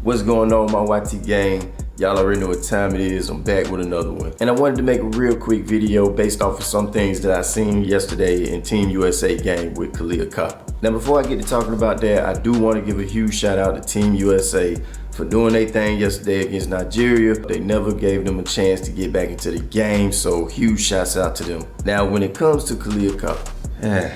What's going on, my YT gang? Y'all already know what time it is. I'm back with another one. And I wanted to make a real quick video based off of some things that I seen yesterday in Team USA game with Kahleah Copper. Now before I get to talking about that, I do want to give a huge shout out to Team USA for doing their thing yesterday against Nigeria. They never gave them a chance to get back into the game, so huge shouts out to them. Now when it comes to Kahleah Copper,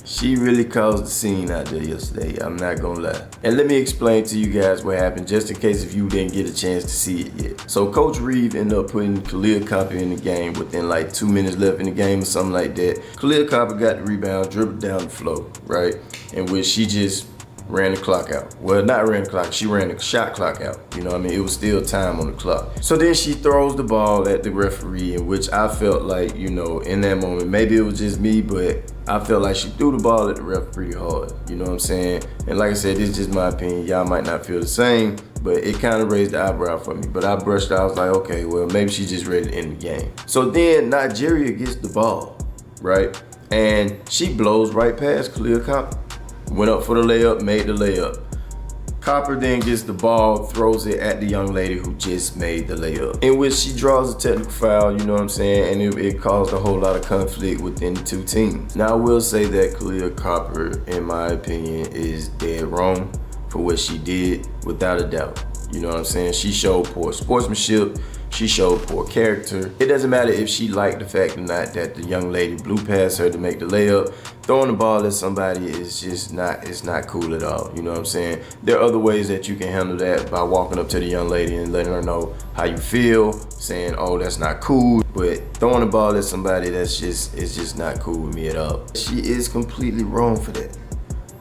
she really caused the scene out there yesterday, I'm not gonna lie. And let me explain to you guys what happened, just in case if you didn't get a chance to see it yet. So Coach Reeve ended up putting Kahleah Copper in the game within like 2 minutes left in the game or something like that. Kahleah Copper got the rebound, dribbled down the floor, right? In which she just ran the clock out. Well, not ran the clock, she ran the shot clock out. You know what I mean? It was still time on the clock. So then she throws the ball at the referee, in which I felt like, you know, in that moment, maybe it was just me, but I felt like she threw the ball at the ref pretty hard. You know what I'm saying? And like I said, this is just my opinion. Y'all might not feel the same, but it kind of raised the eyebrow for me. But I brushed out, I was like, okay, well, maybe she's just ready to end the game. So then Nigeria gets the ball, right? And she blows right past Kahleah Copper. Went up for the layup, made the layup. Copper then gets the ball, throws it at the young lady who just made the layup, in which she draws a technical foul, you know what I'm saying? And it caused a whole lot of conflict within the two teams. Now I will say that Kahleah Copper, in my opinion, is dead wrong for what she did, without a doubt. You know what I'm saying? She showed poor sportsmanship. She showed poor character. It doesn't matter if she liked the fact or not that the young lady blew past her to make the layup. Throwing the ball at somebody is just it's not cool at all. You know what I'm saying? There are other ways that you can handle that, by walking up to the young lady and letting her know how you feel, saying, oh, that's not cool. But throwing the ball at somebody, it's just not cool with me at all. She is completely wrong for that.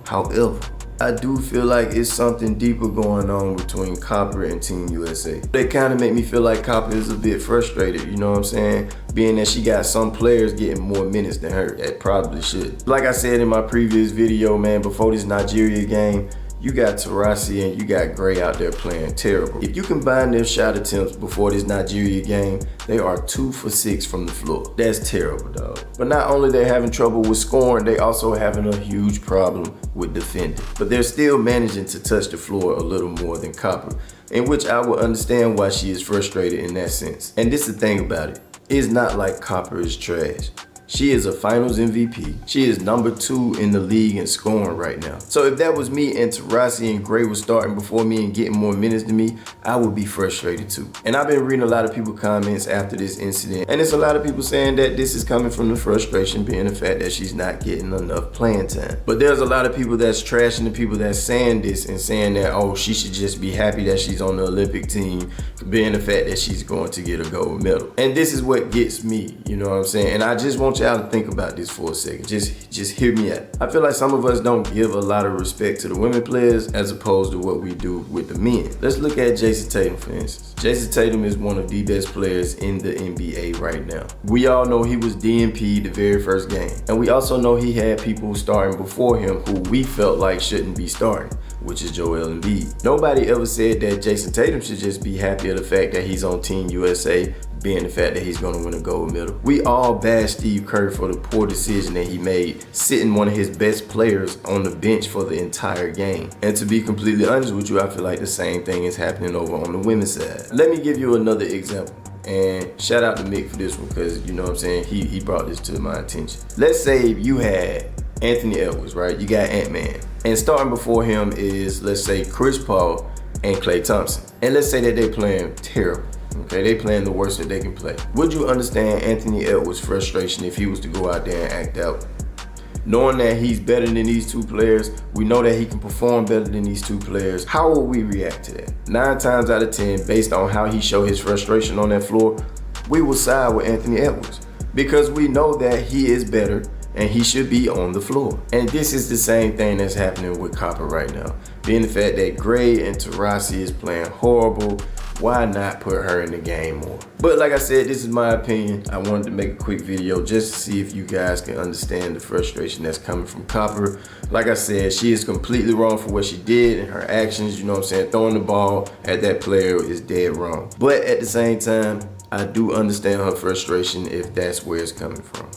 However, I do feel like it's something deeper going on between Copper and Team USA. They kind of make me feel like Copper is a bit frustrated, you know what I'm saying? Being that she got some players getting more minutes than her, that probably should. Like I said in my previous video, man, before this Nigeria game, you got Tarasi and you got Gray out there playing terrible. If you combine their shot attempts before this Nigeria game, they are 2 for 6 from the floor. That's terrible, dog. But not only they're having trouble with scoring, they also having a huge problem with defending. But they're still managing to touch the floor a little more than Copper, in which I will understand why she is frustrated in that sense. And this is the thing about it. It's not like Copper is trash. She is a finals MVP. She is #2 in the league in scoring right now. So if that was me and Tarasi and Gray was starting before me and getting more minutes than me, I would be frustrated too. And I've been reading a lot of people's comments after this incident, and it's a lot of people saying that this is coming from the frustration being the fact that she's not getting enough playing time. But there's a lot of people that's trashing the people that's saying this and saying that, oh, she should just be happy that she's on the Olympic team, being the fact that she's going to get a gold medal. And this is what gets me, you know what I'm saying? And I just want y'all to think about this for a second. Just hear me out. I feel like some of us don't give a lot of respect to the women players as opposed to what we do with the men. Let's look at Jason Tatum, for instance. Jason Tatum is one of the best players in the NBA right now. We all know he was DNP the very first game. And we also know he had people starting before him who we felt like shouldn't be starting, which is Wnba. Nobody ever said that Jason Tatum should just be happy of the fact that he's on Team USA, being the fact that he's gonna win a gold medal. We all bash Steve Kerr for the poor decision that he made, sitting one of his best players on the bench for the entire game. And to be completely honest with you, I feel like the same thing is happening over on the women's side. Let me give you another example. And shout out to Mick for this one, because you know what I'm saying, he brought this to my attention. Let's say you had Anthony Edwards, right? You got Ant-Man. And starting before him is, let's say, Chris Paul and Klay Thompson. And let's say that they playing terrible. Okay, they playing the worst that they can play. Would you understand Anthony Edwards' frustration if he was to go out there and act out? Knowing that he's better than these two players, we know that he can perform better than these two players. How will we react to that? 9 times out of 10, based on how he showed his frustration on that floor, we will side with Anthony Edwards, because we know that he is better and he should be on the floor. And this is the same thing that's happening with Copper right now. Being the fact that Gray and Tarasi is playing horrible, why not put her in the game more? But like I said, this is my opinion. I wanted to make a quick video just to see if you guys can understand the frustration that's coming from Copper. Like I said, she is completely wrong for what she did and her actions, you know what I'm saying? Throwing the ball at that player is dead wrong. But at the same time, I do understand her frustration if that's where it's coming from.